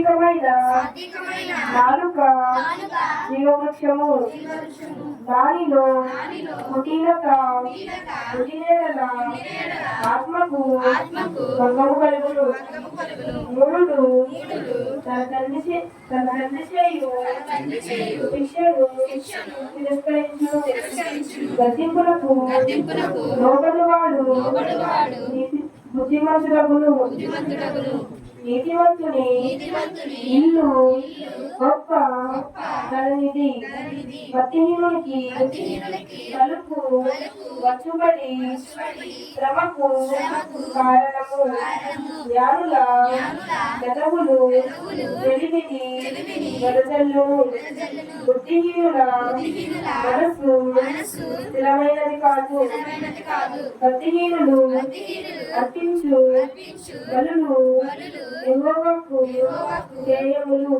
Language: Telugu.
సాత్వికమైన నాలుక జీవవృక్షము, దానిలో కుటీలత కుటినేల ఆత్మకు భంగము కలుగును. మూడు తన తండ్రి చేయు శిక్షను తిరస్కరించును. గద్దింపులకు లోబడువాడు బుద్ధిమంతుడగును. నీతివంతుని ఇల్లు గొప్ప ధననిధి. భక్తిహీనునికి తలుపు వచ్చుబడి శ్రమకు కారణము. జ్ఞానుల పెదవులు తెలివిని వెదజల్లును. బుద్ధిహీనుల మనస్సు స్థిరమైనది కాదు. భక్తిహీనులు అర్పించు బలులు యెహోవాకు ధ్యేయములు.